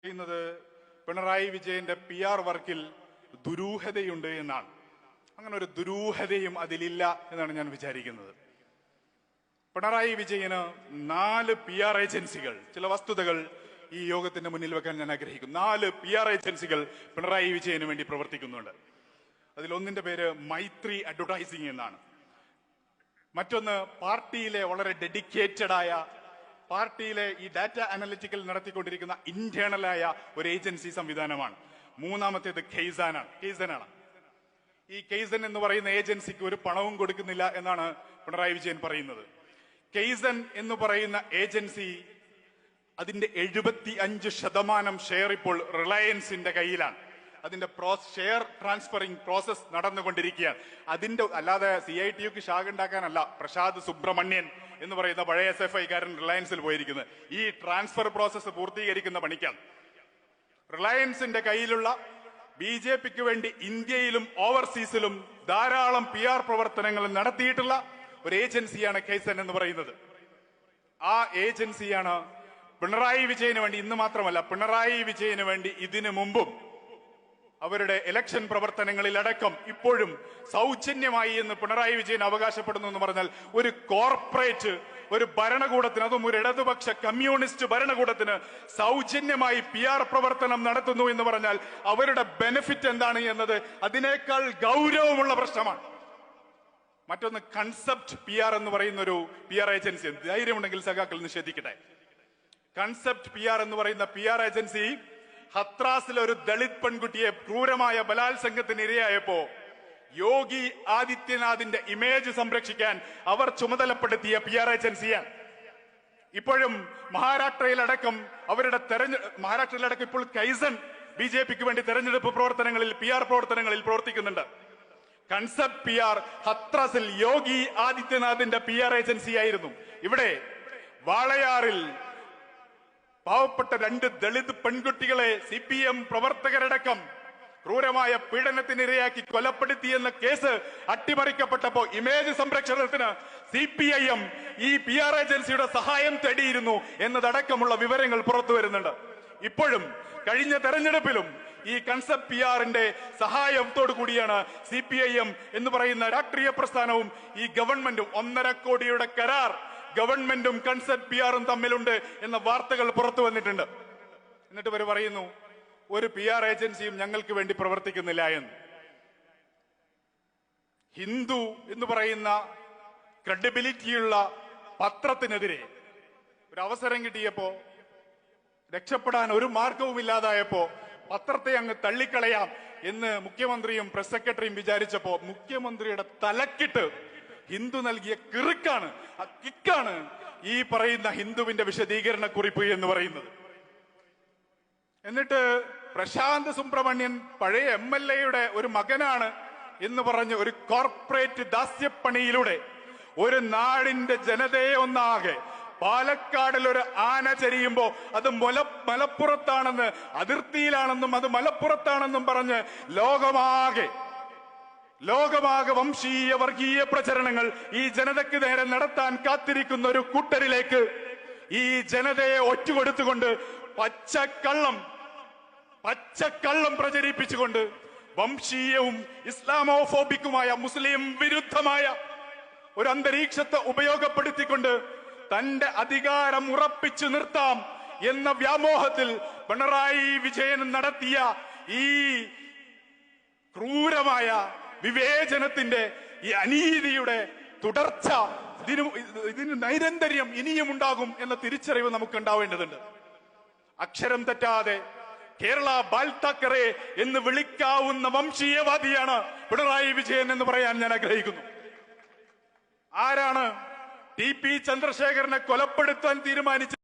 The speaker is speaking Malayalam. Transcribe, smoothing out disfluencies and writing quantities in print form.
പറയുന്നത് പിണറായി വിജയന്റെ PR വർക്കിൽ ദുരൂഹതയുണ്ട് എന്നാണ്. അങ്ങനെ ഒരു ദുരൂഹതയും അതിലില്ല എന്നാണ് ഞാൻ വിചാരിക്കുന്നത്. പിണറായി വിജയന് 4 PR ഏജൻസികൾ, ചില വസ്തുതകൾ ഈ യോഗത്തിന്റെ മുന്നിൽ വെക്കാൻ ഞാൻ ആഗ്രഹിക്കുന്നു. 4 PR ഏജൻസികൾ പിണറായി വിജയന് വേണ്ടി പ്രവർത്തിക്കുന്നുണ്ട്. അതിലൊന്നിന്റെ പേര് മൈത്രി അഡ്വർടൈസിംഗ് എന്നാണ്. മറ്റൊന്ന് പാർട്ടിയിലെ വളരെ ഡെഡിക്കേറ്റഡ് ആയ, പാർട്ടിയിലെ ഈ ഡാറ്റ അനലിറ്റിക്കൽ നടത്തിക്കൊണ്ടിരിക്കുന്ന ഇന്റേണലായ ഒരു ഏജൻസി സംവിധാനമാണ്. മൂന്നാമത്തേത് കെയ്സനാണ്. ഈ കെയ്സൻ എന്ന് പറയുന്ന ഏജൻസിക്ക് ഒരു പണവും കൊടുക്കുന്നില്ല എന്നാണ് പിണറായി വിജയൻ പറയുന്നത്. കെയ്സൻ എന്ന് പറയുന്ന ഏജൻസി അതിന്റെ 75% ഷെയർ ഇപ്പോൾ റിലയൻസിന്റെ കയ്യിലാണ്. അതിന്റെ ഷെയർ ട്രാൻസ്ഫറിംഗ് പ്രോസസ് നടന്നുകൊണ്ടിരിക്കുകയാണ്. അതിന്റെ അല്ലാതെ CITUക്ക് ശാഖ ഉണ്ടാക്കാനല്ല പ്രസാദ് സുബ്രഹ്മണ്യൻ എന്ന് പറയുന്ന പഴയ SFI കാരൻ റിലയൻസിൽ പോയിരിക്കുന്നത്. ഈ ട്രാൻസ്ഫർ പ്രോസസ് പൂർത്തീകരിക്കുന്ന പണിക്കാണ്. റിലയൻസിന്റെ കയ്യിലുള്ള BJPക്ക് വേണ്ടി ഇന്ത്യയിലും ഓവർസീസിലും ധാരാളം PR പ്രവർത്തനങ്ങൾ നടത്തിയിട്ടുള്ള ഒരു ഏജൻസിയാണ് കെയ്സൻ എന്ന് പറയുന്നത്. ആ ഏജൻസിയാണ് പിണറായി വിജയന് വേണ്ടി, ഇന്ന് മാത്രമല്ല പിണറായി വിജയന് വേണ്ടി ഇതിനു മുമ്പും അവരുടെ ഇലക്ഷൻ പ്രവർത്തനങ്ങളിലടക്കം ഇപ്പോഴും സൗജന്യമായി എന്ന് പിണറായി വിജയൻ അവകാശപ്പെടുന്നു എന്ന് പറഞ്ഞാൽ ഒരു കോർപ്പറേറ്റ്, ഒരു ഭരണകൂടത്തിന്, അതും ഒരു ഇടതുപക്ഷ കമ്മ്യൂണിസ്റ്റ് ഭരണകൂടത്തിന് സൗജന്യമായി PR പ്രവർത്തനം നടത്തുന്നു എന്ന് പറഞ്ഞാൽ അവരുടെ ബെനിഫിറ്റ് എന്താണ് എന്നത് അതിനേക്കാൾ ഗൗരവമുള്ള പ്രശ്നമാണ്. മറ്റൊന്ന് കൺസെപ്റ്റ് PR എന്ന് പറയുന്ന ഒരു PR ഏജൻസി. ധൈര്യമുണ്ടെങ്കിൽ സഖാക്കൾ നിഷേധിക്കട്ടെ. കൺസെപ്റ്റ് PR എന്ന് പറയുന്ന PR ഏജൻസി ഹത്രാസിലെ ഒരു ദളിത് പെൺകുട്ടിയെ ക്രൂരമായ ബലാത്സംഗത്തിന് ഇരയായപ്പോ യോഗി ആദിത്യനാഥിന്റെ ഇമേജ് സംരക്ഷിക്കാൻ അവർ ചുമതലപ്പെടുത്തിയ PR ഏജൻസിയാണ്. ഇപ്പോഴും മഹാരാഷ്ട്രയിലടക്കം ഇപ്പോൾ കൈസൻ BJPക്ക് വേണ്ടി തെരഞ്ഞെടുപ്പ് പ്രവർത്തനങ്ങളിൽ, PR പ്രവർത്തനങ്ങളിൽ പ്രവർത്തിക്കുന്നുണ്ട്. കൺസെപ്റ്റ് PR ഹത്രാസിൽ യോഗി ആദിത്യനാഥിന്റെ PR ഏജൻസി ആയിരുന്നു. ഇവിടെ വാളയാറിൽ പാവപ്പെട്ട 2 ദളിത് പെൺകുട്ടികളെ CPM പ്രവർത്തകരടക്കം ക്രൂരമായ പീഡനത്തിനിരയാക്കി കൊലപ്പെടുത്തിയെന്ന കേസ് അട്ടിമറിക്കപ്പെട്ടപ്പോ ഇമേജ് സംരക്ഷണത്തിന് CPIM ഈ PR ഏജൻസിയുടെ സഹായം തേടിയിരുന്നു എന്നതടക്കമുള്ള വിവരങ്ങൾ പുറത്തു വരുന്നുണ്ട്. ഇപ്പോഴും കഴിഞ്ഞ തെരഞ്ഞെടുപ്പിലും ഈ കൺസെപ്റ്റ് PRന്റെ സഹായത്തോടു കൂടിയാണ് CPIM എന്ന് പറയുന്ന രാഷ്ട്രീയ പ്രസ്ഥാനവും ഈ ഗവൺമെന്റും 1.5 കോടിയുടെ കരാർ ഗവൺമെന്റും കൺസെപ്റ്റ് PRും തമ്മിലുണ്ട് എന്ന വാർത്തകൾ പുറത്തു വന്നിട്ടുണ്ട്. എന്നിട്ട് ഇവർ പറയുന്നു ഒരു PR ഏജൻസിയും ഞങ്ങൾക്ക് വേണ്ടി പ്രവർത്തിക്കുന്നില്ല എന്ന്. ഹിന്ദു എന്ന് പറയുന്ന ക്രെഡിബിലിറ്റിയുള്ള പത്രത്തിനെതിരെ ഒരു അവസരം കിട്ടിയപ്പോ, രക്ഷപ്പെടാൻ ഒരു മാർഗവും ഇല്ലാതായപ്പോ പത്രത്തെ അങ്ങ് തള്ളിക്കളയാം എന്ന് മുഖ്യമന്ത്രിയും പ്രസ് സെക്രട്ടറിയും വിചാരിച്ചപ്പോ മുഖ്യമന്ത്രിയുടെ തലക്കിട്ട് ഹിന്ദു നൽകിയ കിറുക്കാണ്, ആ കിക്കാണ് ഈ പറയുന്ന ഹിന്ദുവിന്റെ വിശദീകരണ കുറിപ്പ് എന്ന് പറയുന്നത്. എന്നിട്ട് പ്രശാന്ത് സുബ്രഹ്മണ്യൻ പഴയ MLAയുടെ ഒരു മകനാണ് എന്ന് പറഞ്ഞ് ഒരു കോർപ്പറേറ്റ് ദാസ്യപ്പണിയിലൂടെ ഒരു നാടിന്റെ ജനതയെ ഒന്നാകെ, പാലക്കാടിൽ ഒരു ആന ചരിയുമ്പോ അത് മലപ്പുറത്താണെന്ന്, അതിർത്തിയിലാണെന്നും അത് മലപ്പുറത്താണെന്നും പറഞ്ഞ് ലോകമാകെ വംശീയ വർഗീയ പ്രചരണങ്ങൾ ഈ ജനതയ്ക്ക് നേരെ നടത്താൻ കാത്തിരിക്കുന്ന ഒരു കൂട്ടരിലേക്ക് ഈ ജനതയെ ഒറ്റുകൊടുത്തുകൊണ്ട് പച്ചക്കള്ളം പ്രചരിപ്പിച്ചുകൊണ്ട് വംശീയവും ഇസ്ലാമോഫോബിക്കുമായ, മുസ്ലിം വിരുദ്ധമായ ഒരു അന്തരീക്ഷത്തെ ഉപയോഗപ്പെടുത്തിക്കൊണ്ട് തന്റെ അധികാരം ഉറപ്പിച്ചു നിർത്താം എന്ന വ്യാമോഹത്തിൽ പിണറായി വിജയൻ നടത്തിയ ഈ ക്രൂരമായ വിവേചനത്തിന്റെ, ഈ അനീതിയുടെ തുടർച്ച, ഇതിന് നൈരന്തര്യം ഇനിയും ഉണ്ടാകും എന്ന തിരിച്ചറിവ് നമുക്ക് ഉണ്ടാവേണ്ടതുണ്ട്. അക്ഷരം തെറ്റാതെ കേരള ബാൽ താക്കറെ എന്ന് വിളിക്കാവുന്ന വംശീയവാദിയാണ് പിണറായി വിജയൻ എന്ന് പറയാൻ ഞാൻ ആഗ്രഹിക്കുന്നു. ആരാണ് TP ചന്ദ്രശേഖരനെ കൊലപ്പെടുത്താൻ തീരുമാനിച്ചത്?